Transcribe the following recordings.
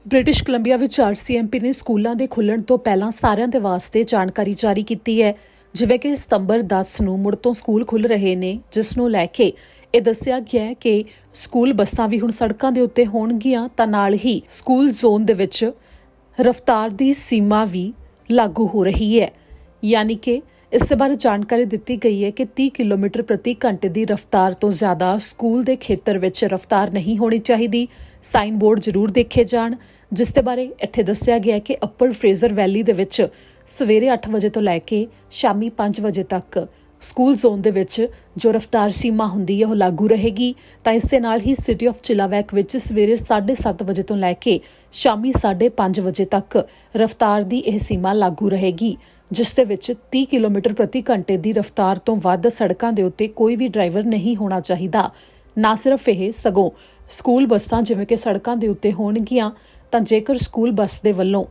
British Columbia ਵਿੱਚ RCMP ਨੇ ਸਕੂਲਾਂ ਦੇ ਖੁੱਲ੍ਹਣ ਤੋਂ ਪਹਿਲਾਂ ਸਾਰਿਆਂ ਦੇ ਵਾਸਤੇ ਜਾਣਕਾਰੀ ਜਾਰੀ ਕੀਤੀ ਹੈ। ਜਿਵੇਂ ਕਿ ਸਤੰਬਰ 10 ਨੂੰ ਮੁੜ ਤੋਂ ਸਕੂਲ ਖੁੱਲ੍ਹ ਰਹੇ ਨੇ, ਜਿਸ ਨੂੰ ਲੈ ਕੇ ਇਹ ਦੱਸਿਆ ਗਿਆ ਹੈ ਕਿ ਸਕੂਲ ਬੱਸਾਂ ਵੀ ਹੁਣ ਸੜਕਾਂ ਦੇ ਉੱਤੇ ਹੋਣਗੀਆਂ ਤਾਂ ਨਾਲ ਹੀ ਸਕੂਲ ਜ਼ੋਨ ਦੇ ਵਿੱਚ ਰਫ਼ਤਾਰ ਦੀ ਸੀਮਾ ਵੀ ਲਾਗੂ ਹੋ ਰਹੀ ਹੈ। ਯਾਨੀ ਕਿ ਇਸ ਦੇ ਬਾਰੇ ਜਾਣਕਾਰੀ ਦਿੱਤੀ ਗਈ ਹੈ ਕਿ 30 ਕਿਲੋਮੀਟਰ ਪ੍ਰਤੀ ਘੰਟੇ ਦੀ ਰਫ਼ਤਾਰ ਤੋਂ ਜ਼ਿਆਦਾ ਸਕੂਲ ਦੇ ਖੇਤਰ ਵਿੱਚ ਰਫ਼ਤਾਰ ਨਹੀਂ ਹੋਣੀ ਚਾਹੀਦੀ। ਸਾਈਨ ਬੋਰਡ ਜ਼ਰੂਰ ਦੇਖੇ ਜਾਣ, ਜਿਸ ਦੇ ਬਾਰੇ ਇੱਥੇ ਦੱਸਿਆ ਗਿਆ ਕਿ ਅੱਪਰ ਫਰੇਜ਼ਰ ਵੈਲੀ ਦੇ ਵਿੱਚ ਸਵੇਰੇ 8 ਵਜੇ ਤੋਂ ਲੈ ਕੇ ਸ਼ਾਮੀ 5 ਵਜੇ ਤੱਕ ਸਕੂਲ ਜ਼ੋਨ ਦੇ ਵਿੱਚ ਜੋ ਰਫ਼ਤਾਰ ਸੀਮਾ ਹੁੰਦੀ ਹੈ ਉਹ ਲਾਗੂ ਰਹੇਗੀ। ਤਾਂ ਇਸ ਦੇ ਨਾਲ ਹੀ ਸਿਟੀ ਆਫ ਚਿਲਾਵੈਕ ਵਿੱਚ ਸਵੇਰੇ 7:30 ਵਜੇ ਤੋਂ ਲੈ ਕੇ ਸ਼ਾਮੀ 5:30 ਵਜੇ ਤੱਕ ਰਫ਼ਤਾਰ ਦੀ ਇਹ ਸੀਮਾ ਲਾਗੂ ਰਹੇਗੀ, ਜਿਸ ਦੇ ਵਿੱਚ 30 ਕਿਲੋਮੀਟਰ ਪ੍ਰਤੀ ਘੰਟੇ ਦੀ ਰਫ਼ਤਾਰ ਤੋਂ ਵੱਧ ਸੜਕਾਂ ਦੇ ਉੱਤੇ ਕੋਈ ਵੀ ਡਰਾਈਵਰ ਨਹੀਂ ਹੋਣਾ ਚਾਹੀਦਾ। ਨਾ ਸਿਰਫ ਇਹ, ਸਗੋਂ ਸਕੂਲ ਬੱਸਾਂ ਜਿਵੇਂ ਕਿ ਸੜਕਾਂ ਦੇ ਉੱਤੇ ਹੋਣਗੀਆਂ ਤਾਂ ਜੇਕਰ ਸਕੂਲ ਬੱਸ ਦੇ ਵੱਲੋਂ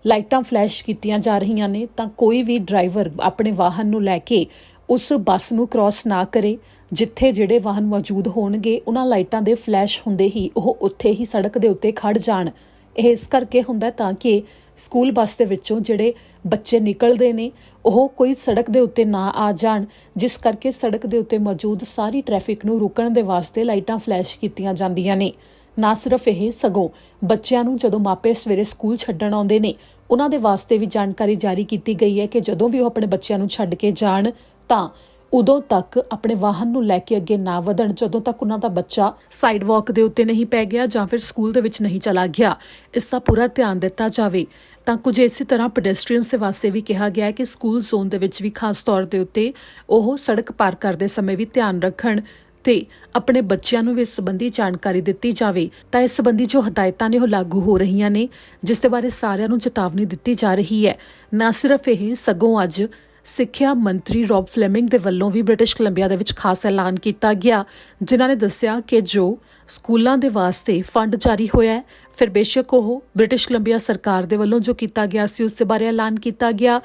ਲਾਈਟਾਂ ਫਲੈਸ਼ ਕੀਤੀਆਂ ਜਾ ਰਹੀਆਂ ਨੇ ਤਾਂ ਕੋਈ ਵੀ ਡਰਾਈਵਰ ਆਪਣੇ ਵਾਹਨ ਨੂੰ ਲੈ ਕੇ ਉਸ ਬੱਸ ਨੂੰ ਕ੍ਰਾਸ ਨਾ ਕਰੇ। ਜਿੱਥੇ ਜਿਹੜੇ ਵਾਹਨ ਮੌਜੂਦ ਹੋਣਗੇ ਉਹਨਾਂ ਲਾਈਟਾਂ ਦੇ ਫਲੈਸ਼ ਹੁੰਦੇ ਹੀ ਉਹ ਉੱਥੇ ਹੀ ਸੜਕ ਦੇ ਉੱਤੇ ਖੜ ਜਾਣ। ਇਹ ਇਸ ਕਰਕੇ ਹੁੰਦਾ ਤਾਂ ਕਿ ਸਕੂਲ ਬੱਸ ਦੇ ਵਿੱਚੋਂ ਜਿਹੜੇ ਬੱਚੇ ਨਿਕਲਦੇ ਨੇ ਉਹ ਕੋਈ ਸੜਕ ਦੇ ਉੱਤੇ ਨਾ ਆ ਜਾਣ, ਜਿਸ ਕਰਕੇ ਸੜਕ ਦੇ ਉੱਤੇ ਮੌਜੂਦ ਸਾਰੀ ਟ੍ਰੈਫਿਕ ਨੂੰ ਰੁਕਣ ਦੇ ਵਾਸਤੇ ਲਾਈਟਾਂ ਫਲੈਸ਼ ਕੀਤੀਆਂ ਜਾਂਦੀਆਂ ਨੇ। ਨਾ ਸਿਰਫ ਇਹ, ਸਗੋਂ ਬੱਚਿਆਂ ਨੂੰ ਜਦੋਂ ਮਾਪੇ ਸਵੇਰੇ ਸਕੂਲ ਛੱਡਣ ਆਉਂਦੇ ਨੇ ਉਹਨਾਂ ਦੇ ਵਾਸਤੇ ਵੀ ਜਾਣਕਾਰੀ ਜਾਰੀ ਕੀਤੀ ਗਈ ਹੈ ਕਿ ਜਦੋਂ ਵੀ ਉਹ ਆਪਣੇ ਬੱਚਿਆਂ ਨੂੰ ਛੱਡ ਕੇ ਜਾਣ ਤਾਂ ਉਦੋਂ ਤੱਕ ਆਪਣੇ ਵਾਹਨ ਨੂੰ ਲੈ ਕੇ ਅੱਗੇ ਨਾ ਵਧਣ ਜਦੋਂ ਤੱਕ ਉਹਨਾਂ ਦਾ ਬੱਚਾ ਸਾਈਡ ਵਾਕ ਦੇ ਉੱਤੇ ਨਹੀਂ ਪੈ ਗਿਆ ਜਾਂ ਫਿਰ ਸਕੂਲ ਦੇ ਵਿੱਚ ਨਹੀਂ ਚਲਾ ਗਿਆ। ਇਸ ਦਾ ਪੂਰਾ ਧਿਆਨ ਦਿੱਤਾ ਜਾਵੇ। ਤਾਂ ਕੁਝ ਇਸੇ ਤਰ੍ਹਾਂ ਪੈਡੈਸਟਰੀਅਨਸ ਦੇ ਵਾਸਤੇ ਵੀ ਕਿਹਾ ਗਿਆ ਹੈ ਕਿ ਸਕੂਲ ਜ਼ੋਨ ਦੇ ਵਿੱਚ ਵੀ ਖਾਸ ਤੌਰ ਦੇ ਉੱਤੇ ਉਹ ਸੜਕ ਪਾਰ ਕਰਦੇ ਸਮੇਂ ਵੀ ਧਿਆਨ ਰੱਖਣ ਤੇ ਆਪਣੇ ਬੱਚਿਆਂ ਨੂੰ ਵੀ ਇਸ ਸੰਬੰਧੀ ਜਾਣਕਾਰੀ ਦਿੱਤੀ ਜਾਵੇ। ਤਾਂ ਇਸ ਸੰਬੰਧੀ ਜੋ ਹਦਾਇਤਾਂ ਨੇ ਉਹ ਲਾਗੂ ਹੋ ਰਹੀਆਂ ਨੇ, ਜਿਸ ਦੇ ਬਾਰੇ ਸਾਰਿਆਂ ਨੂੰ ਚੇਤਾਵਨੀ ਦਿੱਤੀ ਜਾ ਰਹੀ ਹੈ। ਨਾ ਸਿਰਫ ਇਹ, ਸਗੋਂ ਅੱਜ ਸਿੱਖਿਆ ਮੰਤਰੀ ਰੌਬ ਫਲੇਮਿੰਗ ਦੇ ਵੱਲੋਂ ਵੀ ਬ੍ਰਿਟਿਸ਼ ਕੋਲੰਬੀਆ ਦੇ ਵਿੱਚ ਖਾਸ ਐਲਾਨ ਕੀਤਾ ਗਿਆ, ਜਿਨ੍ਹਾਂ ਨੇ ਦੱਸਿਆ ਕਿ ਜੋ ਸਕੂਲਾਂ ਦੇ ਵਾਸਤੇ ਫੰਡ ਜਾਰੀ ਹੋਇਆ ਹੈ, ਫਿਰ ਬੇਸ਼ੱਕ ਉਹ ਬ੍ਰਿਟਿਸ਼ ਕੋਲੰਬੀਆ ਸਰਕਾਰ ਦੇ ਵੱਲੋਂ ਜੋ ਕੀਤਾ ਗਿਆ ਸੀ ਉਸ ਦੇ ਬਾਰੇ ਐਲਾਨ ਕੀਤਾ ਗਿਆ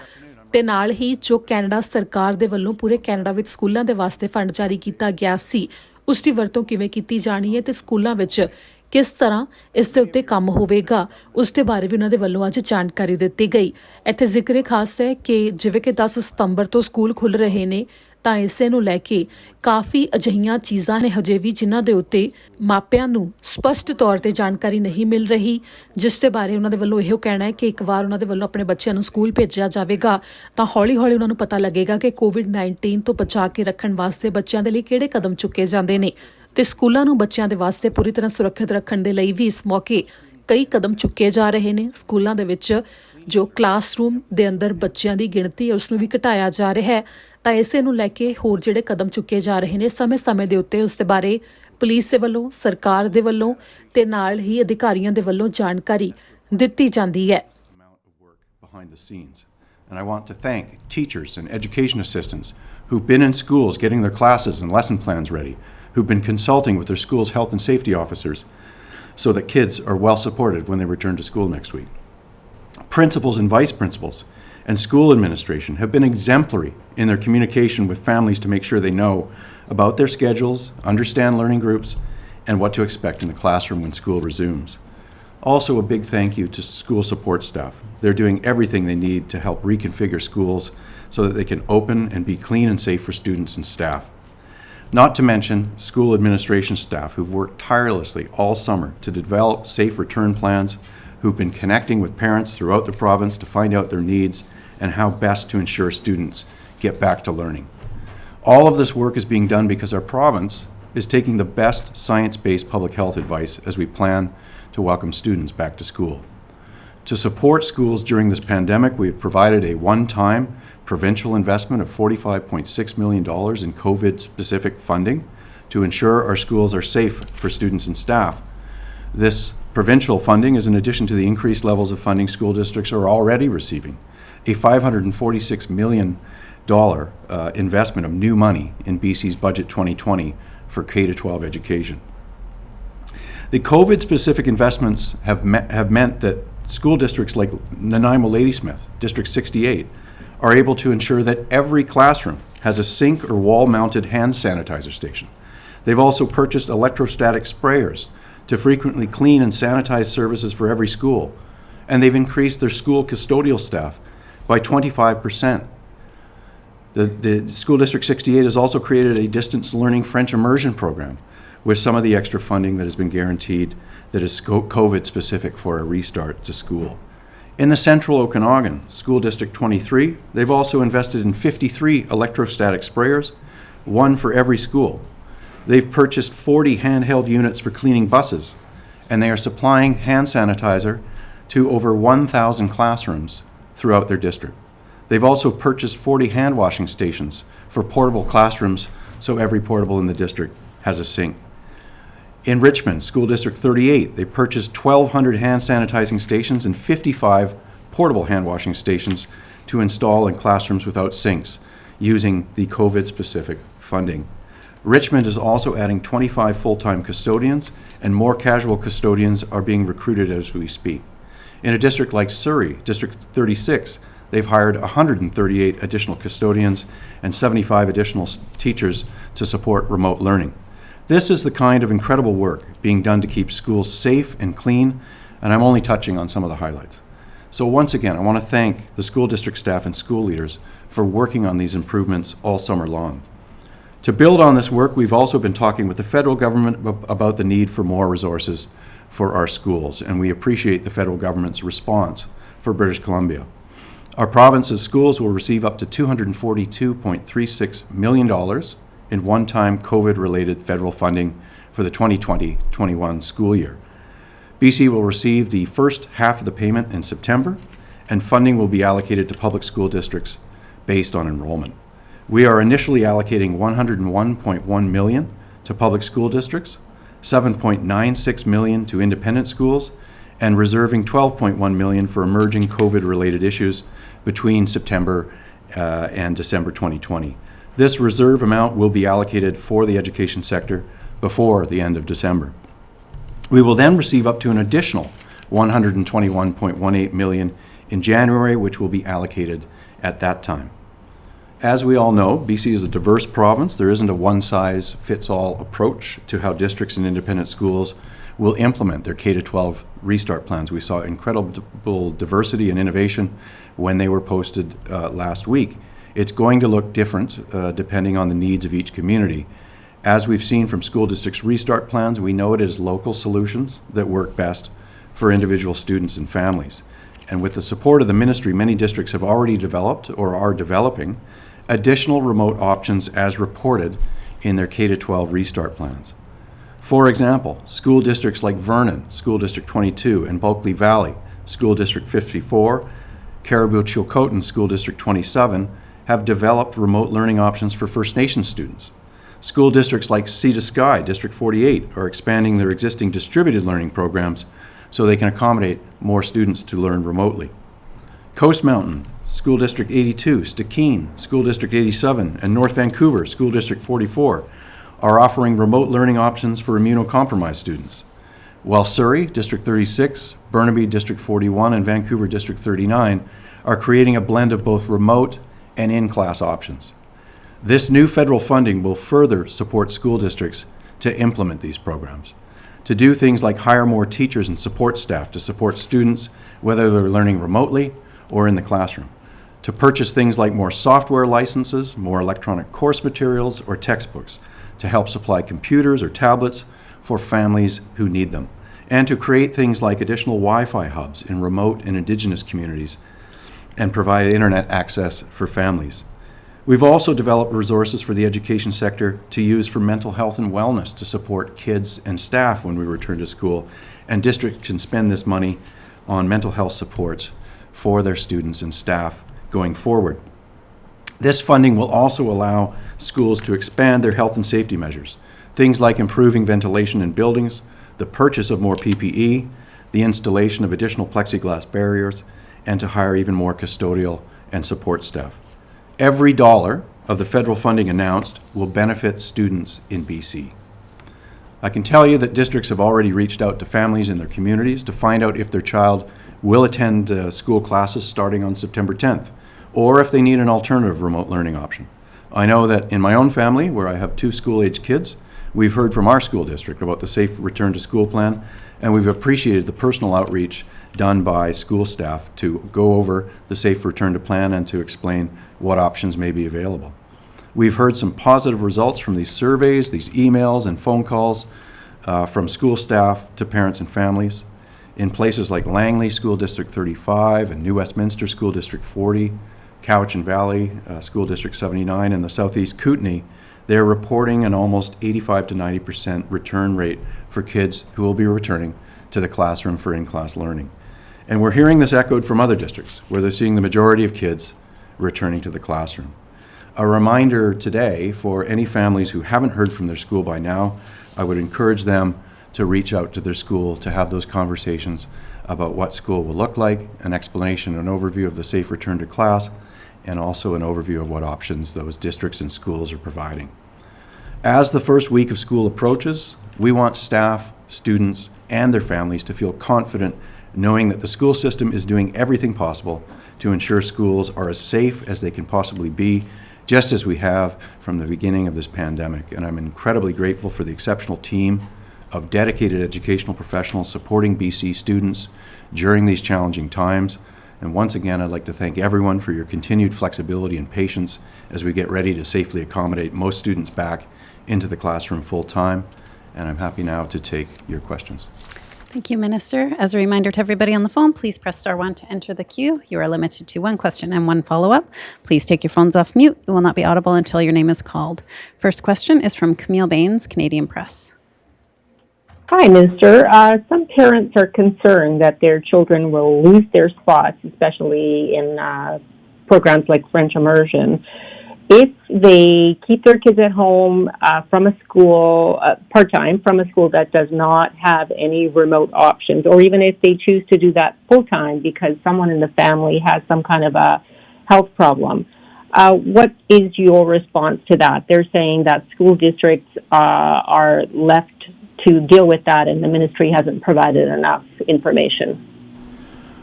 ਤੇ ਨਾਲ ਹੀ ਜੋ ਕੈਨੇਡਾ ਸਰਕਾਰ ਦੇ ਵੱਲੋਂ ਪੂਰੇ ਕੈਨੇਡਾ ਵਿੱਚ ਸਕੂਲਾਂ ਦੇ ਵਾਸਤੇ ਫੰਡ ਜਾਰੀ ਕੀਤਾ ਗਿਆ ਸੀ ਉਸ ਦੀ ਵਰਤੋਂ ਕਿਵੇਂ ਕੀਤੀ ਜਾਣੀ ਹੈ ਤੇ ਸਕੂਲਾਂ ਵਿੱਚ ਕਿਸ ਤਰ੍ਹਾਂ ਇਸ ਦੇ ਉੱਤੇ ਕੰਮ ਹੋਵੇਗਾ ਉਸ ਦੇ ਬਾਰੇ ਵੀ ਉਹਨਾਂ ਦੇ ਵੱਲੋਂ ਅੱਜ ਜਾਣਕਾਰੀ ਦਿੱਤੀ ਗਈ। ਇੱਥੇ ਜ਼ਿਕਰ ਖਾਸ ਹੈ ਕਿ ਜਿਵੇਂ ਕਿ 10 ਸਤੰਬਰ ਤੋਂ ਸਕੂਲ ਖੁੱਲ੍ਹ ਰਹੇ ਨੇ ਤਾਂ ਇਸੇ ਨੂੰ ਲੈ ਕੇ ਕਾਫੀ ਅਜਿਹੀਆਂ ਚੀਜ਼ਾਂ ਨੇ ਹਜੇ ਵੀ ਜਿਨ੍ਹਾਂ ਦੇ ਉੱਤੇ ਮਾਪਿਆਂ ਨੂੰ ਸਪਸ਼ਟ ਤੌਰ ਤੇ ਜਾਣਕਾਰੀ ਨਹੀਂ ਮਿਲ ਰਹੀ, ਜਿਸ ਦੇ ਬਾਰੇ ਉਹਨਾਂ ਦੇ ਵੱਲੋਂ ਇਹੋ ਕਹਿਣਾ ਹੈ ਕਿ ਇੱਕ ਵਾਰ ਉਹਨਾਂ ਦੇ ਵੱਲੋਂ ਆਪਣੇ ਬੱਚਿਆਂ ਨੂੰ ਸਕੂਲ ਭੇਜਿਆ ਜਾਵੇਗਾ ਤਾਂ ਹੌਲੀ-ਹੌਲੀ ਉਹਨਾਂ ਨੂੰ ਪਤਾ ਲੱਗੇਗਾ ਕਿ ਕੋਵਿਡ-19 ਤੋਂ ਬਚਾ ਕੇ ਰੱਖਣ ਵਾਸਤੇ ਬੱਚਿਆਂ ਦੇ ਲਈ ਕਿਹੜੇ ਕਦਮ ਚੁੱਕੇ ਜਾਂਦੇ ਨੇ ਤੇ ਸਕੂਲਾਂ ਨੂੰ ਬੱਚਿਆਂ ਦੇ ਵਾਸਤੇ ਪੂਰੀ ਤਰ੍ਹਾਂ ਸੁਰੱਖਿਅਤ ਰੱਖਣ ਦੇ ਲਈ ਵੀ ਇਸ ਮੌਕੇ ਕਈ ਕਦਮ ਚੁੱਕੇ ਜਾ ਰਹੇ ਨੇ। ਸਕੂਲਾਂ ਦੇ ਵਿੱਚ ਜੋ ਕਲਾਸਰੂਮ ਦੇ ਅੰਦਰ ਬੱਚਿਆਂ ਦੀ ਗਿਣਤੀ ਹੈ ਉਸ ਨੂੰ ਵੀ ਘਟਾਇਆ ਜਾ ਰਿਹਾ ਹੈ। ਤਾਂ ਇਸੇ ਨੂੰ ਲੈ ਕੇ ਹੋਰ ਜਿਹੜੇ ਕਦਮ ਚੁੱਕੇ ਜਾ ਰਹੇ ਨੇ ਸਮੇਂ-ਸਮੇਂ ਦੇ ਉੱਤੇ ਉਸ ਦੇ ਬਾਰੇ ਪੁਲਿਸ ਦੇ ਵੱਲੋਂ, ਸਰਕਾਰ ਦੇ ਵੱਲੋਂ ਤੇ ਨਾਲ ਹੀ ਅਧਿਕਾਰੀਆਂ ਦੇ ਵੱਲੋਂ ਜਾਣਕਾਰੀ ਦਿੱਤੀ ਜਾਂਦੀ ਹੈ। And I want to thank teachers and education assistants who've been in schools getting their classes and lesson plans ready, who've been consulting with their school's health and safety officers so that kids are well supported when they return to school next week. Principals and vice principals and school administration have been exemplary in their communication with families to make sure they know about their schedules, understand learning groups, and what to expect in the classroom when school resumes. Also, a big thank you to school support staff. They're doing everything they need to help reconfigure schools so that they can open and be clean and safe for students and staff. Not to mention school administration staff who've worked tirelessly all summer to develop safe return plans, who've been connecting with parents throughout the province to find out their needs and how best to ensure students get back to learning. All of this work is being done because our province is taking the best science-based public health advice as we plan to welcome students back to school. To support schools during this pandemic, we have provided a one-time provincial investment of $45.6 million in COVID-specific funding to ensure our schools are safe for students and staff. This provincial funding is in addition to the increased levels of funding school districts are already receiving. A $546 million investment of new money in BC's Budget 2020 for K-12 education. The COVID-specific investments have meant that school districts like Nanaimo Ladysmith, District 68, are able to ensure that every classroom has a sink or wall-mounted hand sanitizer station. They've also purchased electrostatic sprayers to frequently clean and sanitize services for every school, and they've increased their school custodial staff by 25%. The School District 68 has also created a distance learning French immersion program with some of the extra funding that has been guaranteed that is COVID specific for a restart to school. In the Central Okanagan, School District 23, they've also invested in 53 electrostatic sprayers, one for every school. They've purchased 40 handheld units for cleaning buses, and they are supplying hand sanitizer to over 1,000 classrooms throughout their district. They've also purchased 40 hand washing stations for portable classrooms, so every portable in the district has a sink. In Richmond, School District 38, they purchased 1,200 hand sanitizing stations and 55 portable hand washing stations to install in classrooms without sinks using the COVID-specific funding. Richmond is also adding 25 full-time custodians, and more casual custodians are being recruited as we speak. In a district like Surrey, District 36, they've hired 138 additional custodians and 75 additional teachers to support remote learning. This is the kind of incredible work being done to keep schools safe and clean, and I'm only touching on some of the highlights. So once again, I want to thank the school district staff and school leaders for working on these improvements all summer long. To build on this work, we've also been talking with the federal government about the need for more resources for our schools, and we appreciate the federal government's response for British Columbia. Our province's schools will receive up to $242.36 million in one-time COVID-related federal funding for the 2020-21 school year. BC will receive the first half of the payment in September, and funding will be allocated to public school districts based on enrollment. We are initially allocating $101.1 million to public school districts, $7.96 million to independent schools, and reserving $12.1 million for emerging COVID-related issues between September and December 2020. This reserve amount will be allocated for the education sector before the end of December. We will then receive up to an additional $121.18 million in January, which will be allocated at that time. As we all know, BC is a diverse province. There isn't a one-size-fits-all approach to how districts and independent schools will implement their K-12 restart plans. We saw incredible diversity and innovation when they were posted last week. It's going to look different depending on the needs of each community. As we've seen from school districts' restart plans, we know it is local solutions that work best for individual students and families. And with the support of the ministry, many districts have already developed or are developing additional remote options as reported in their K-12 restart plans. For example, school districts like Vernon, School District 22, and Bulkley Valley, School District 54, Caribou-Chilcotin, School District 27, have developed remote learning options for First Nations students. School districts like Sea to Sky, District 48, are expanding their existing distributed learning programs so they can accommodate more students to learn remotely. Coast Mountain, School District 82, Stikine, School District 87, and North Vancouver, School District 44, are offering remote learning options for immunocompromised students, while Surrey, District 36, Burnaby, District 41, and Vancouver, District 39, are creating a blend of both remote and in-class options. This new federal funding will further support school districts to implement these programs, to do things like hire more teachers and support staff to support students, whether they're learning remotely or in the classroom, to purchase things like more software licenses, more electronic course materials, or textbooks, to help supply computers or tablets for families who need them, and to create things like additional Wi-Fi hubs in remote and Indigenous communities and provide internet access for families. We've also developed resources for the education sector to use for mental health and wellness to support kids and staff when we return to school, and districts can spend this money on mental health supports for their students and staff going forward. This funding will also allow schools to expand their health and safety measures, things like improving ventilation in buildings, the purchase of more PPE, the installation of additional plexiglass barriers, and to hire even more custodial and support staff. Every dollar of the federal funding announced will benefit students in BC. I can tell you that districts have already reached out to families in their communities to find out if their child will attend school classes starting on September 10th, or if they need an alternative remote learning option. I know that in my own family, where I have 2 school-age kids, We've heard from our school district about the Safe Return to School plan, and we've appreciated the personal outreach done by school staff to go over the Safe Return to plan and to explain what options may be available. We've heard some positive results from these surveys, these emails and phone calls from school staff to parents and families in places like Langley School District 35 and New Westminster School District 40, Cowichan Valley School District 79, and the Southeast Kootenay. They're reporting an almost 85 to 90% return rate for kids who will be returning to the classroom for in-class learning. And we're hearing this echoed from other districts where they're seeing the majority of kids returning to the classroom. A reminder today for any families who haven't heard from their school by now, I would encourage them to reach out to their school to have those conversations about what school will look like, an explanation, an overview of the Safe Return to Class, and also an overview of what options those districts and schools are providing. As the first week of school approaches, we want staff, students, and their families to feel confident knowing that the school system is doing everything possible to ensure schools are as safe as they can possibly be, just as we have from the beginning of this pandemic. And I'm incredibly grateful for the exceptional team of dedicated educational professionals supporting BC students during these challenging times. And once again, I'd like to thank everyone for your continued flexibility and patience as we get ready to safely accommodate most students back into the classroom full time. And I'm happy now to take your questions. Thank you, Minister. As a reminder to everybody on the phone, please press star 1 to enter the queue. You are limited to one question and one follow-up. Please take your phones off mute. You will not be audible until your name is called. First question is from Camille Baines, Canadian Press. Hi, Minister. Some parents are concerned that their children will lose their spots, especially in programs like French immersion, if they keep their kids at home from a school, part-time, from a school that does not have any remote options, or even if they choose to do that full-time because someone in the family has some kind of a health problem. What is your response to that? They're saying that school districts are left to deal with that, and the ministry hasn't provided enough information.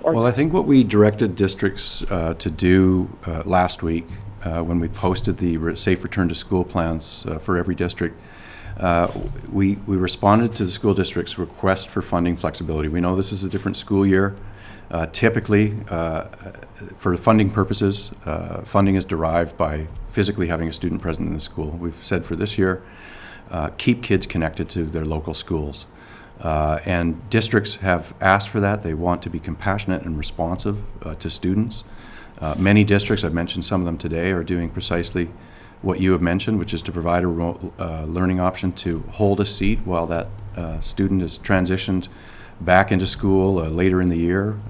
Well, I think what we directed districts to do last week when we posted the Safe Return to School plans for every district, we responded to the school district's request for funding flexibility. We know this is a different school year. Typically, for funding purposes, funding is derived by physically having a student present in the school. We've said for this year, keep kids connected to their local schools. And districts have asked for that. They want to be compassionate and responsive to students. Many districts, I've mentioned some of them today, are doing precisely what you have mentioned, which is to provide a remote learning option to hold a seat while that student is transitioned back into school later in the year.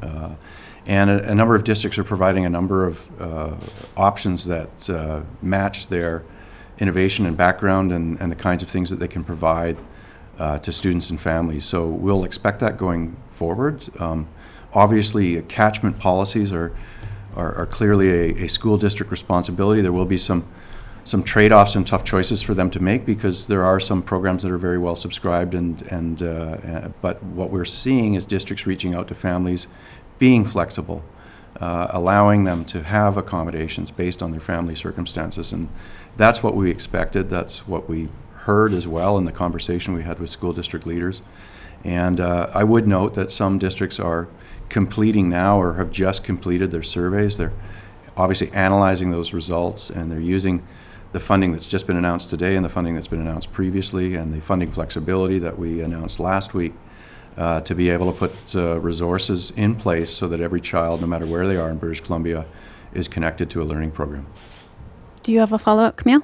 And a number of districts are providing a number of options that match their innovation and background and the kinds of things that they can provide to students and families. So we'll expect that going forward. Obviously, catchment policies are clearly a school district responsibility. There will be some trade-offs and tough choices for them to make because there are some programs that are very well subscribed, but what we're seeing is districts reaching out to families, being flexible, allowing them to have accommodations based on their family circumstances, and that's what we expected. That's what we heard as well in the conversation we had with school district leaders. And I would note that some districts are completing now or have just completed their surveys. They're obviously analyzing those results, and they're using the funding that's just been announced today and the funding that's been announced previously and the funding flexibility that we announced last week to be able to put resources in place so that every child, no matter where they are in British Columbia, is connected to a learning program. Do you have a follow-up, Camille?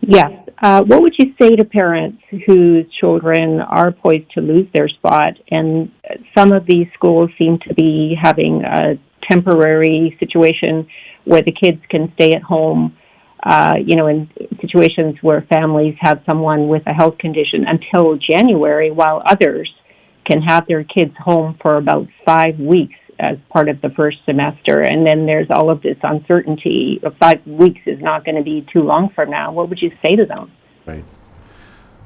Yes. What would you say to parents whose children are poised to lose their spot? And some of these schools seem to be having a temporary situation where the kids can stay at home, in situations where families have someone with a health condition until January, while others can have their kids home for about 5 weeks as part of the first semester. And then there's all of this uncertainty. 5 weeks is not going to be too long from now. What would you say to them? Right.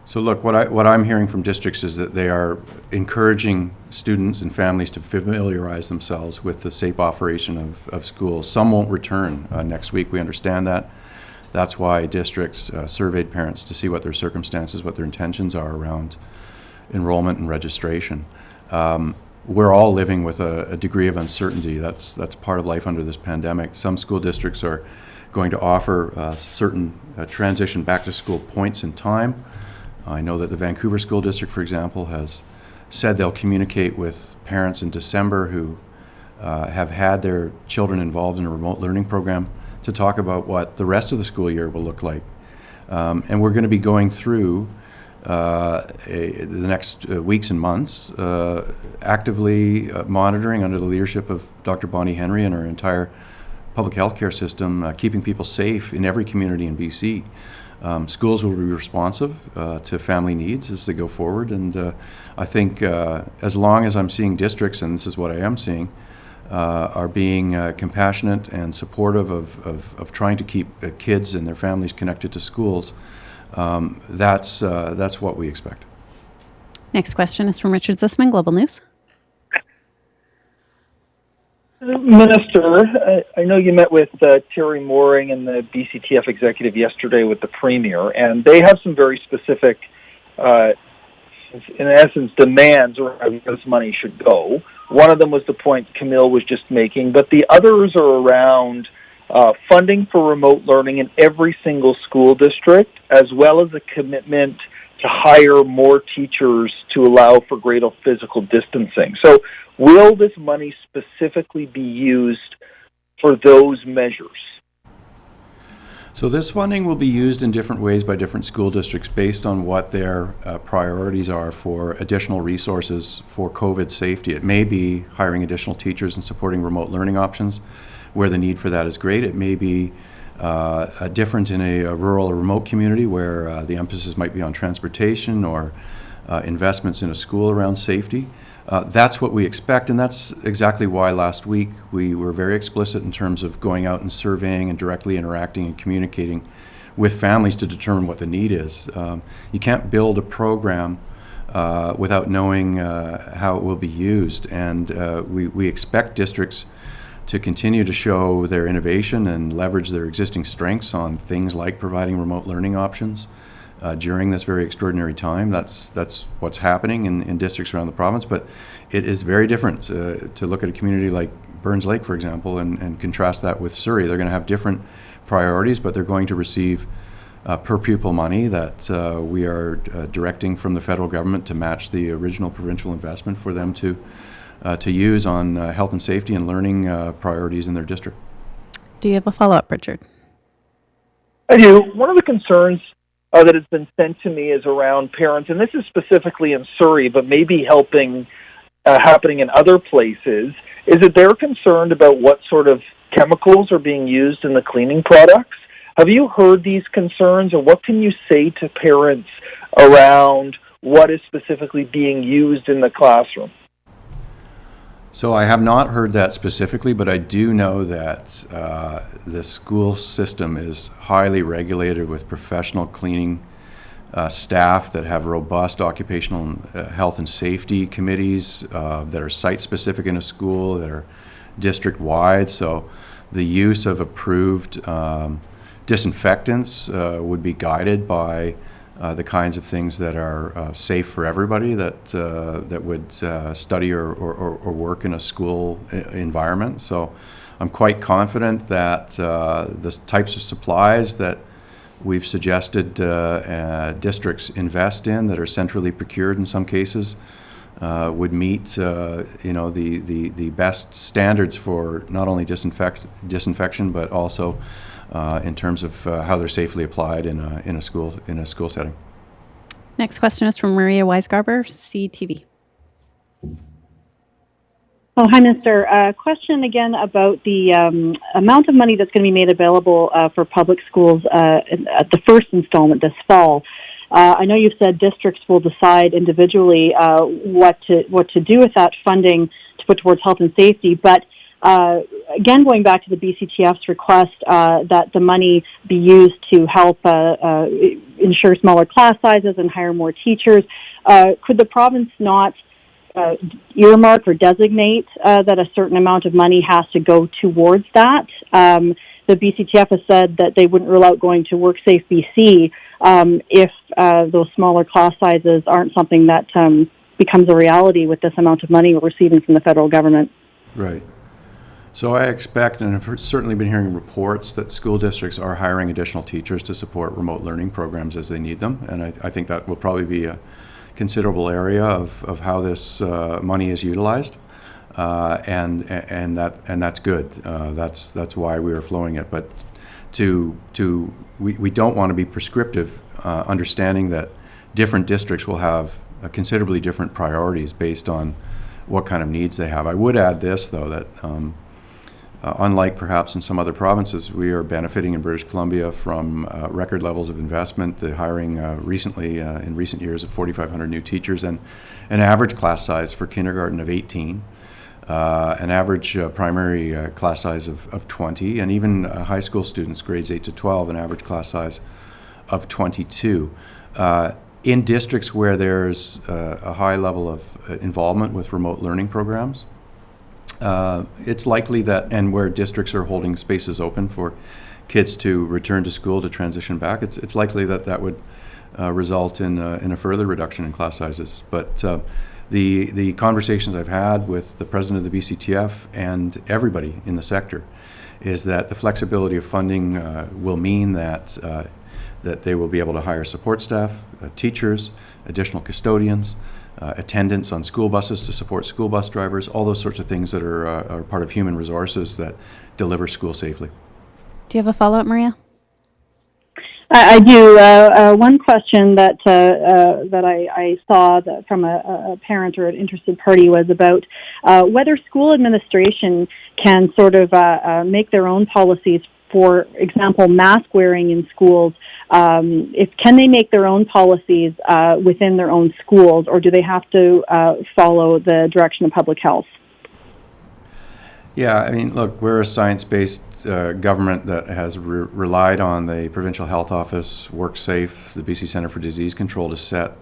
So look, what I'm hearing from districts is that they are encouraging students and families to familiarize themselves with the safe operation of schools. Some won't return next week. We understand that. That's why districts surveyed parents to see what their circumstances, what their intentions are around enrollment and registration. We're all living with a degree of uncertainty. That's part of life under this pandemic. Some school districts are going to offer certain transition back to school points in time. I know that the Vancouver School District, for example, has said they'll communicate with parents in December who have had their children involved in a remote learning program to talk about what the rest of the school year will look like. And we're going to be going through the next weeks and months actively monitoring under the leadership of Dr. Bonnie Henry and our entire public health care system, keeping people safe in every community in BC. Schools will be responsive to family needs as they go forward, and I think as long as I'm seeing districts, and this is what I am seeing, are being compassionate and supportive of trying to keep kids and their families connected to schools, that's what we expect. Next question is from Richard Zussman, Global News. Minister, I know you met with Terry Mooring and the BCTF executive yesterday with the Premier, and they have some very specific, in essence, demands around where this money should go. One of them was the point Camille was just making, but the others are around funding for remote learning in every single school district, as well as a commitment to hire more teachers to allow for greater physical distancing. So will this money specifically be used for those measures? So this funding will be used in different ways by different school districts based on what their priorities are for additional resources for COVID safety. It may be hiring additional teachers and supporting remote learning options where the need for that is great. It may be different in a rural or remote community where the emphasis might be on transportation or investments in a school around safety. That's what we expect, and that's exactly why last week we were very explicit in terms of going out and surveying and directly interacting and communicating with families to determine what the need is. You can't build a program without knowing how it will be used, and we expect districts to continue to show their innovation and leverage their existing strengths on things like providing remote learning options during this very extraordinary time. That's what's happening in districts around the province, but it is very different to look at a community like Burns Lake, for example, and contrast that with Surrey. They're going to have different priorities, but they're going to receive per pupil money that we are directing from the federal government to match the original provincial investment for them to use on health and safety and learning priorities in their district. Do you have a follow-up, Richard? I do. One of the concerns that has been sent to me is around parents, and this is specifically in Surrey, but maybe happening in other places, is that they're concerned about what sort of chemicals are being used in the cleaning products. Have you heard these concerns, or what can you say to parents around what is specifically being used in the classroom? So I have not heard that specifically, but I do know that the school system is highly regulated with professional cleaning staff that have robust occupational health and safety committees that are site-specific in a school, that are district-wide. So the use of approved disinfectants would be guided by the kinds of things that are safe for everybody that would study or work in a school environment. So I'm quite confident that the types of supplies that we've suggested districts invest in that are centrally procured in some cases would meet the best standards for not only disinfection but also in terms of how they're safely applied in a school setting. Next question is from Maria Weisgarber, CTV. Oh, hi, Mr. Question again about the amount of money that's going to be made available for public schools at the first installment this fall. I know you've said districts will decide individually what to do with that funding to put towards health and safety, but again, going back to the BCTF's request that the money be used to help ensure smaller class sizes and hire more teachers, could the province not earmark or designate that a certain amount of money has to go towards that? the BCTF has said that they wouldn't rule out going to WorkSafe BC if those smaller class sizes aren't something that becomes a reality with this amount of money we're receiving from the federal government. Right. So I expect, and I've certainly been hearing reports, that school districts are hiring additional teachers to support remote learning programs as they need them, and I think that will probably be a considerable area of how this money is utilized, and that's good. That's why we are flowing it. But we don't want to be prescriptive, understanding that different districts will have considerably different priorities based on what kind of needs they have. I would add this, though, that unlike perhaps in some other provinces, we are benefiting in British Columbia from record levels of investment, the hiring recently, in recent years, of 4,500 new teachers, and an average class size for kindergarten of 18, an average primary class size of 20, and even high school students, grades 8 to 12, an average class size of 22. In districts where there's a high level of involvement with remote learning programs, it's likely that, and where districts are holding spaces open for kids to return to school, to transition back, it's likely that that would result in a further reduction in class sizes. But the conversations I've had with the president of the BCTF and everybody in the sector is that the flexibility of funding will mean that they will be able to hire support staff, teachers, additional custodians, attendants on school buses to support school bus drivers, all those sorts of things that are part of human resources that deliver school safely. Do you have a follow-up, Maria? I do. One question that I saw that from a parent or an interested party was about whether school administration can sort of make their own policies. For example, mask wearing in schools. Can they make their own policies within their own schools, or do they have to follow the direction of public health? Yeah, I mean, look, we're a science-based government that has relied on the Provincial Health Office, WorkSafe, the BC Centre for Disease Control to set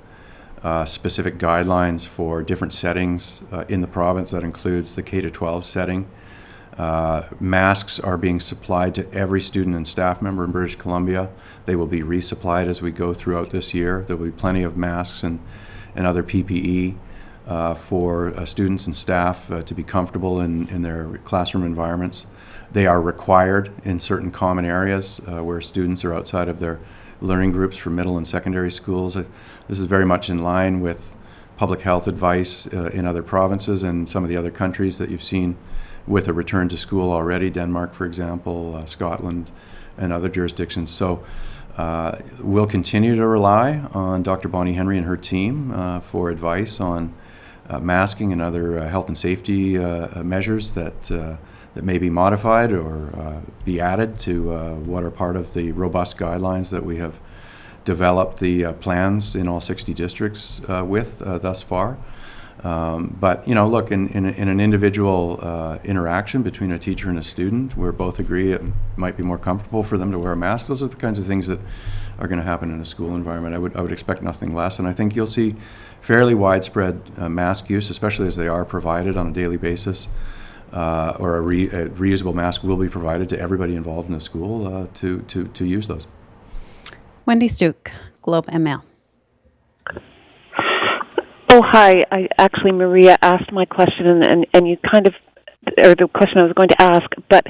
specific guidelines for different settings in the province. That includes the K-12 setting. Masks are being supplied to every student and staff member in British Columbia. They will be resupplied as we go throughout this year. There will be plenty of masks and other PPE for students and staff to be comfortable in their classroom environments. They are required in certain common areas where students are outside of their learning groups for middle and secondary schools. This is very much in line with public health advice in other provinces and some of the other countries that you've seen with a return to school already, Denmark, for example, Scotland, and other jurisdictions. So we'll continue to rely on Dr. Bonnie Henry and her team for advice on masking and other health and safety measures that may be modified or be added to what are part of the robust guidelines that we have developed the plans in all 60 districts with thus far. But, you know, look, in an individual interaction between a teacher and a student, where both agree it might be more comfortable for them to wear a mask, those are the kinds of things that are going to happen in a school environment. I would expect nothing less, and I think you'll see fairly widespread mask use, especially as they are provided on a daily basis, or a reusable mask will be provided to everybody involved in the school to use those. Wendy Stuck, Globe and Mail. Oh, hi. Maria asked my question, and you kind of, or the question I was going to ask, but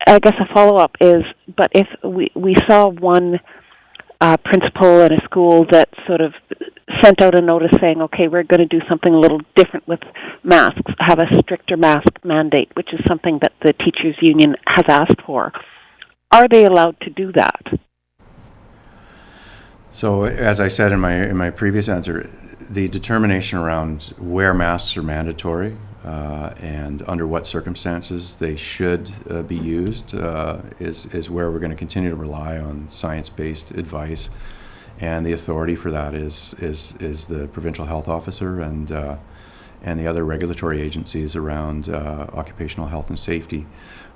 I guess a follow-up is, but if we saw one principal in a school that sort of sent out a notice saying, okay, we're going to do something a little different with masks, have a stricter mask mandate, which is something that the teachers' union has asked for, are they allowed to do that? So, as I said in my previous answer, the determination around where masks are mandatory and under what circumstances they should be used is where we're going to continue to rely on science-based advice, and the authority for that is the provincial health officer and the other regulatory agencies around occupational health and safety.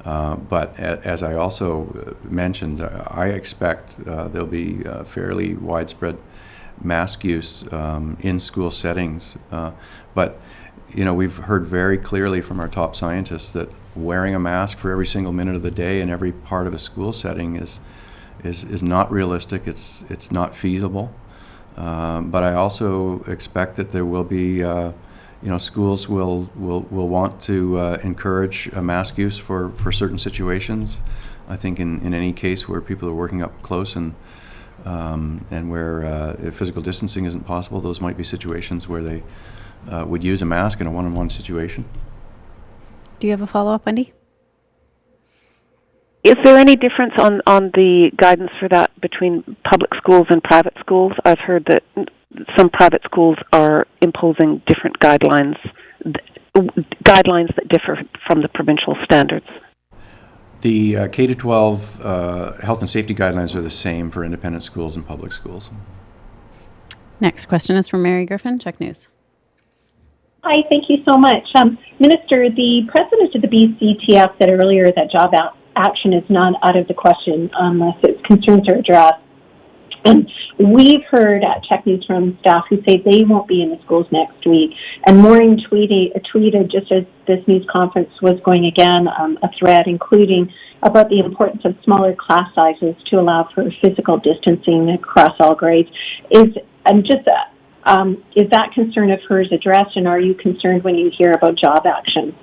But as I also mentioned, I expect there'll be fairly widespread mask use in school settings. But you know, we've heard very clearly from our top scientists that wearing a mask for every single minute of the day in every part of a school setting is not realistic. It's not feasible. But I also expect that there will be, schools will want to encourage mask use for certain situations. I think in any case where people are working up close and where if physical distancing isn't possible, those might be situations where they would use a mask in a one-on-one situation. Do you have a follow-up, Wendy? Is there any difference on the guidance for that between public schools and private schools? I've heard that some private schools are imposing different guidelines that differ from the provincial standards. The K-12 health and safety guidelines are the same for independent schools and public schools. Next question is from Mary Griffin, Check News. Hi, thank you so much. Minister, the president of the BCTF said earlier that job action is not out of the question unless its concerns are addressed. And we've heard at Check News from staff who say they won't be in the schools next week. And Maureen tweeted just as this news conference was going again, a thread including about the importance of smaller class sizes to allow for physical distancing across all grades. Is that concern of hers addressed, and are you concerned when you hear about job action?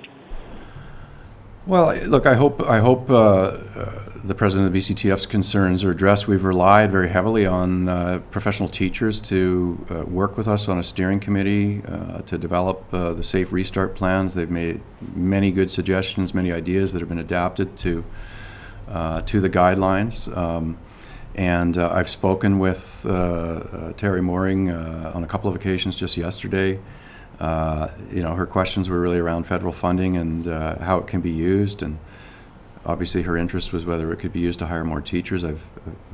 Well, look, I hope the president of BCTF's concerns are addressed. We've relied very heavily on professional teachers to work with us on a steering committee to develop the safe restart plans. They've made many good suggestions, many ideas that have been adapted to the guidelines. And I've spoken with Terry Mooring on a couple of occasions just yesterday. Her questions were really around federal funding and how it can be used, and obviously her interest was whether it could be used to hire more teachers. I've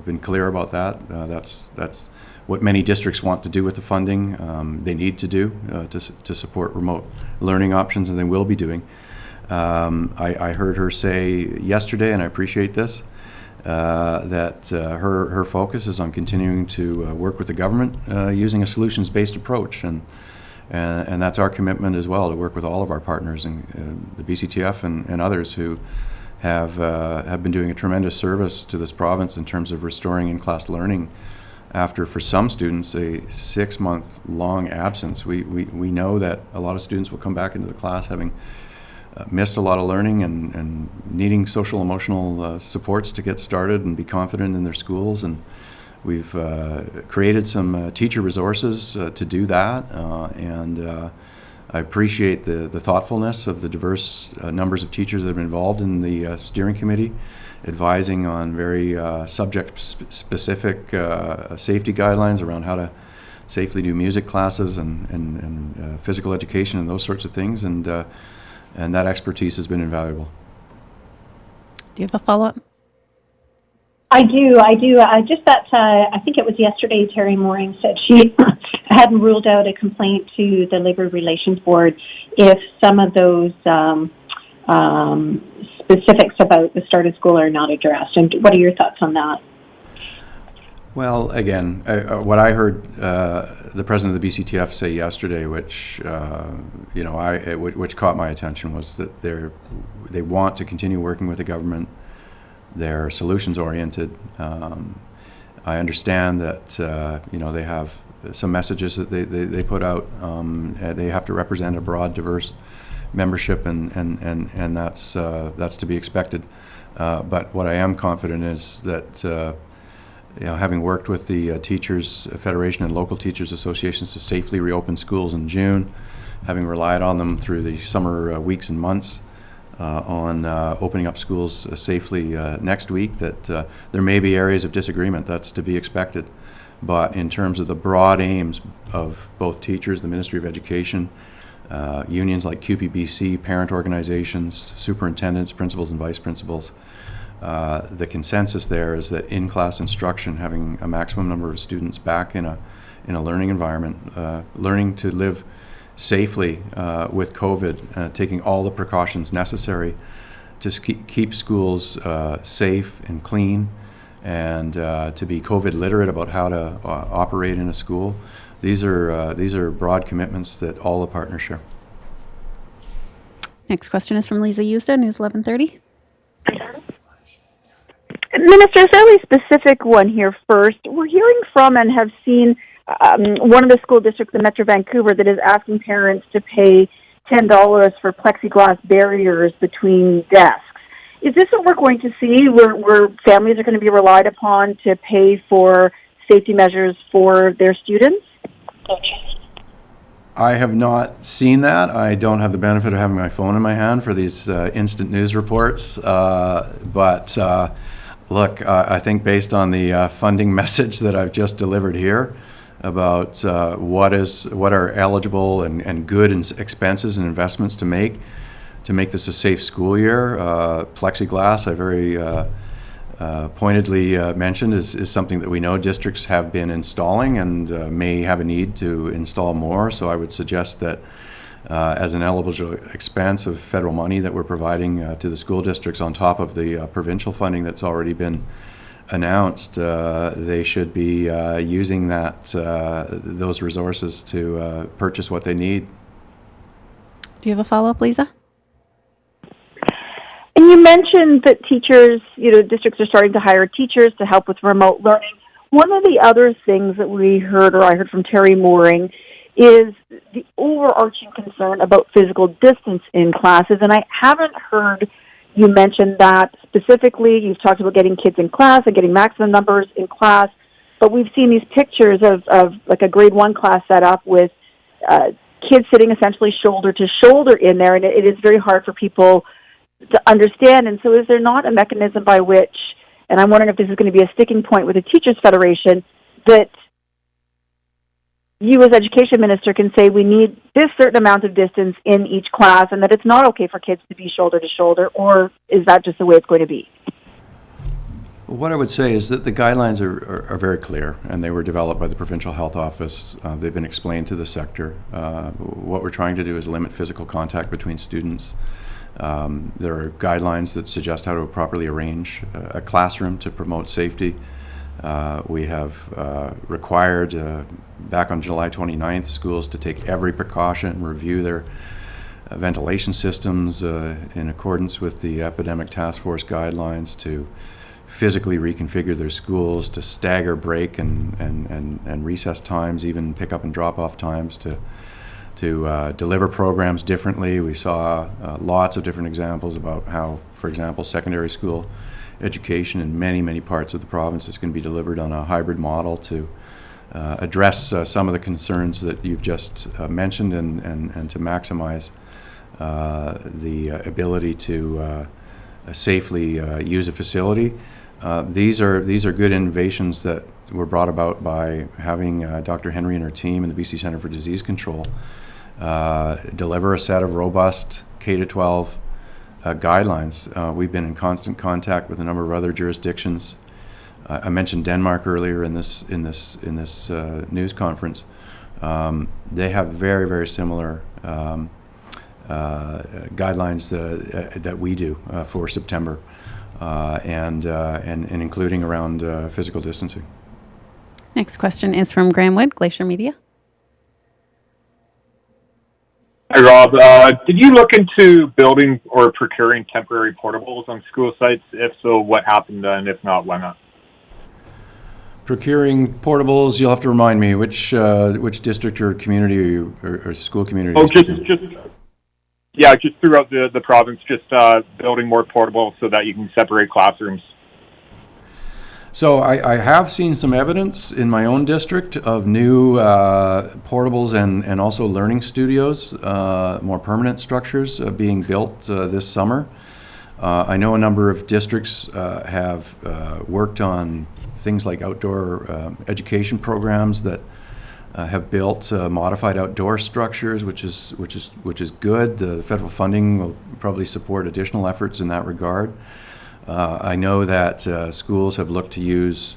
been clear about that. That's what many districts want to do with the funding. They need to do to support remote learning options, and they will be doing. I heard her say yesterday, and I appreciate this, that her focus is on continuing to work with the government using a solutions-based approach, and that's our commitment as well, to work with all of our partners, and the BCTF and others who have been doing a tremendous service to this province in terms of restoring in-class learning after, for some students, a 6-month long absence. We know that a lot of students will come back into the class having missed a lot of learning and needing social emotional supports to get started and be confident in their schools, and we've created some teacher resources to do that, and I appreciate the thoughtfulness of the diverse numbers of teachers that have been involved in the steering committee, advising on very subject-specific safety guidelines around how to safely do music classes and physical education and those sorts of things, and that expertise has been invaluable. Do you have a follow-up? I do. Just that I think it was yesterday Terry Mooring said she hadn't ruled out a complaint to the Labour Relations Board if some of those specifics about the start of school are not addressed. And what are your thoughts on that? Well, again, what I heard the president of the BCTF say yesterday, which which caught my attention, was that they want to continue working with the government. They're solutions oriented. I understand that they have some messages that they put out. They have to represent a broad, diverse membership, and that's to be expected. But what I am confident is that having worked with the Teachers Federation and local teachers associations to safely reopen schools in June, having relied on them through the summer weeks and months on opening up schools safely next week, that there may be areas of disagreement. That's to be expected. But in terms of the broad aims of both teachers, the Ministry of Education, unions like QPBC, parent organizations, superintendents, principals and vice principals, the consensus there is that in-class instruction, having a maximum number of students back in a learning environment, learning to live safely with COVID, taking all the precautions necessary to keep schools safe and clean, and to be COVID literate about how to operate in a school. These are broad commitments that all the partners share. Next question is from Lisa Eusda, News 1130. Minister, a fairly specific one here first. We're hearing from and have seen one of the school districts in Metro Vancouver that is asking parents to pay $10 for plexiglass barriers between desks. Is this what we're going to see, where families are going to be relied upon to pay for safety measures for their students? I have not seen that. I don't have the benefit of having my phone in my hand for these instant news reports. Look, I think based on the funding message that I've just delivered here about what are eligible and good expenses and investments to make this a safe school year, plexiglass, I very pointedly mentioned, is something that we know districts have been installing and may have a need to install more. So I would suggest that as an eligible expense of federal money that we're providing to the school districts on top of the provincial funding that's already been announced, they should be using those resources to purchase what they need. Do you have a follow-up, Lisa? And you mentioned that teachers, districts are starting to hire teachers to help with remote learning. One of the other things that I heard from Terry Mooring, is the overarching concern about physical distance in classes. And I haven't heard you mention that specifically. You've talked about getting kids in class and getting maximum numbers in class, but we've seen these pictures of like a grade 1 class set up with kids sitting essentially shoulder to shoulder in there, and it is very hard for people to understand. And so is there not a mechanism by which, and I'm wondering if this is going to be a sticking point with the Teachers Federation, that you as education minister can say we need this certain amount of distance in each class and that it's not okay for kids to be shoulder to shoulder, or is that just the way it's going to be? What I would say is that the guidelines are very clear, and they were developed by the Provincial Health Office. They've been explained to the sector. What we're trying to do is limit physical contact between students. There are guidelines that suggest how to properly arrange a classroom to promote safety. We have required, back on July 29th, schools to take every precaution, review their ventilation systems in accordance with the Epidemic Task Force guidelines, to physically reconfigure their schools, to stagger break and recess times, even pick up and drop off times, to deliver programs differently. We saw lots of different examples about how, for example, secondary school education in many parts of the province is going to be delivered on a hybrid model to address some of the concerns that you've just mentioned and to maximize the ability to safely use a facility. These are good innovations that were brought about by having Dr. Henry and her team in the BC Centre for Disease Control deliver a set of robust K-12 guidelines. We've been in constant contact with a number of other jurisdictions. I mentioned Denmark earlier in this news conference. They have very similar guidelines that we do for September, and including around physical distancing. Next question is from Graham Wood, Glacier Media. Hi, Rob. Did you look into building or procuring temporary portables on school sites? If so, what happened, and if not, why not? Procuring portables, you'll have to remind me which district or community or school community. Oh, just throughout the province, just building more portables so that you can separate classrooms. So I have seen some evidence in my own district of new portables and also learning studios, more permanent structures being built this summer. I know a number of districts have worked on things like outdoor education programs that have built modified outdoor structures, which is good. The federal funding will probably support additional efforts in that regard. I know that schools have looked to use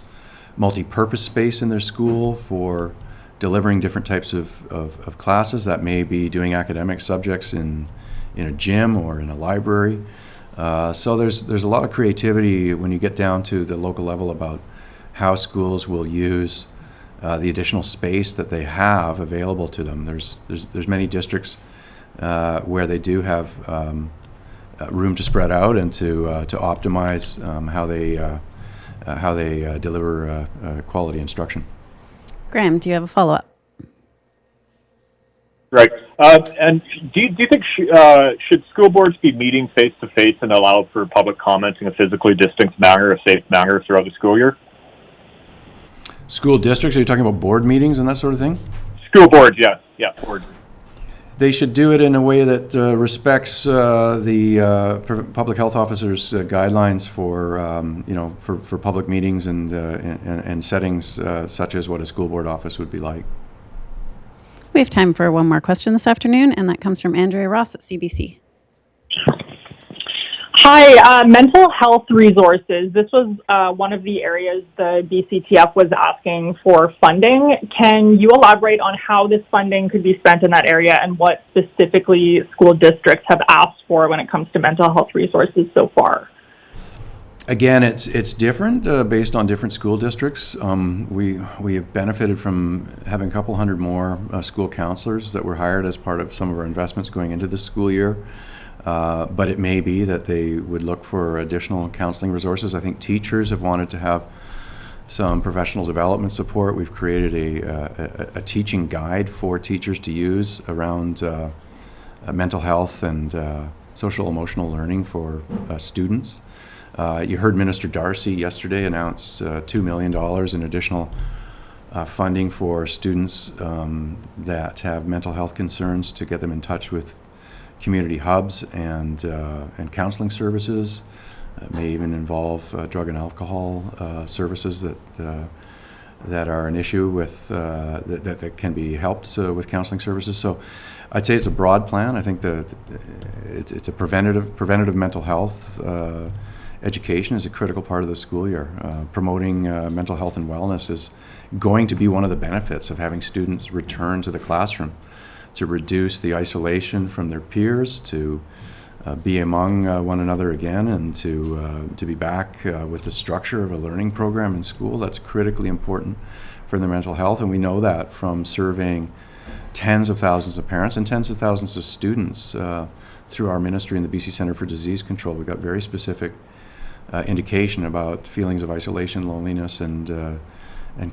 multi-purpose space in their school for delivering different types of classes. That may be doing academic subjects in a gym or in a library. So there's a lot of creativity when you get down to the local level about how schools will use the additional space that they have available to them. There's many districts where they do have room to spread out and to optimize how they deliver quality instruction. Graham, do you have a follow-up? Right. And do you think should school boards be meeting face-to-face and allow for public comments in a physically distanced manner, a safe manner throughout the school year? School districts, are you talking about board meetings and that sort of thing? School boards, yes. Yeah, boards. They should do it in a way that respects the public health officers' guidelines for public meetings and settings such as what a school board office would be like. We have time for one more question this afternoon, and that comes from Andrea Ross at CBC. Hi, mental health resources. This was one of the areas the BCTF was asking for funding. Can you elaborate on how this funding could be spent in that area and what specifically school districts have asked for when it comes to mental health resources so far? Again, it's different based on different school districts. We have benefited from having a couple hundred more school counselors that were hired as part of some of our investments going into this school year. But it may be that they would look for additional counseling resources. I think teachers have wanted to have some professional development support. We've created a teaching guide for teachers to use around mental health and social emotional learning for students. You heard Minister Darcy yesterday announce $2 million in additional funding for students that have mental health concerns to get them in touch with community hubs and counseling services. It may even involve drug and alcohol services that are an issue with that can be helped with counseling services. So I'd say it's a broad plan. I think that it's a preventative mental health education is a critical part of the school year. Promoting mental health and wellness is going to be one of the benefits of having students return to the classroom, to reduce the isolation from their peers, to be among one another again, and to be back with the structure of a learning program in school. That's critically important for their mental health, and we know that from surveying tens of thousands of parents and tens of thousands of students through our ministry and the BC Centre for Disease Control. We got very specific indication about feelings of isolation, loneliness, and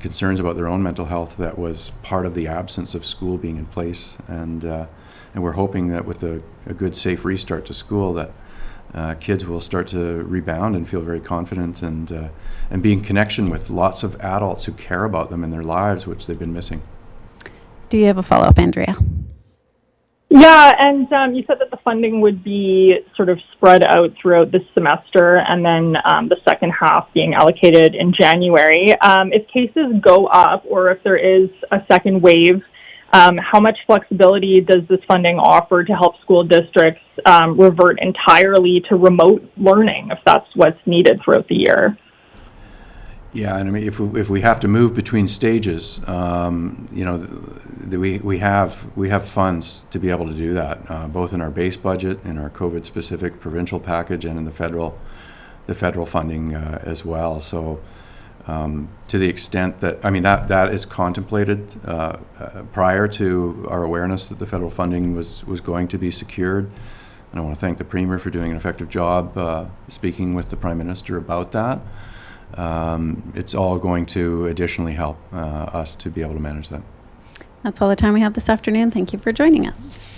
concerns about their own mental health that was part of the absence of school being in place. And we're hoping that with a good, safe restart to school that kids will start to rebound and feel very confident and be in connection with lots of adults who care about them in their lives, which they've been missing. Do you have a follow-up, Andrea? Yeah, and you said that the funding would be sort of spread out throughout this semester and then the second half being allocated in January. If cases go up or if there is a second wave, how much flexibility does this funding offer to help school districts revert entirely to remote learning if that's what's needed throughout the year? Yeah, and I mean, if we have to move between stages, we have funds to be able to do that, both in our base budget, in our COVID-specific provincial package, and in the federal funding as well. So, to the extent that that is contemplated prior to our awareness that the federal funding was going to be secured. And I want to thank the Premier for doing an effective job speaking with the Prime Minister about that. It's all going to additionally help us to be able to manage that. That's all the time we have this afternoon. Thank you for joining us.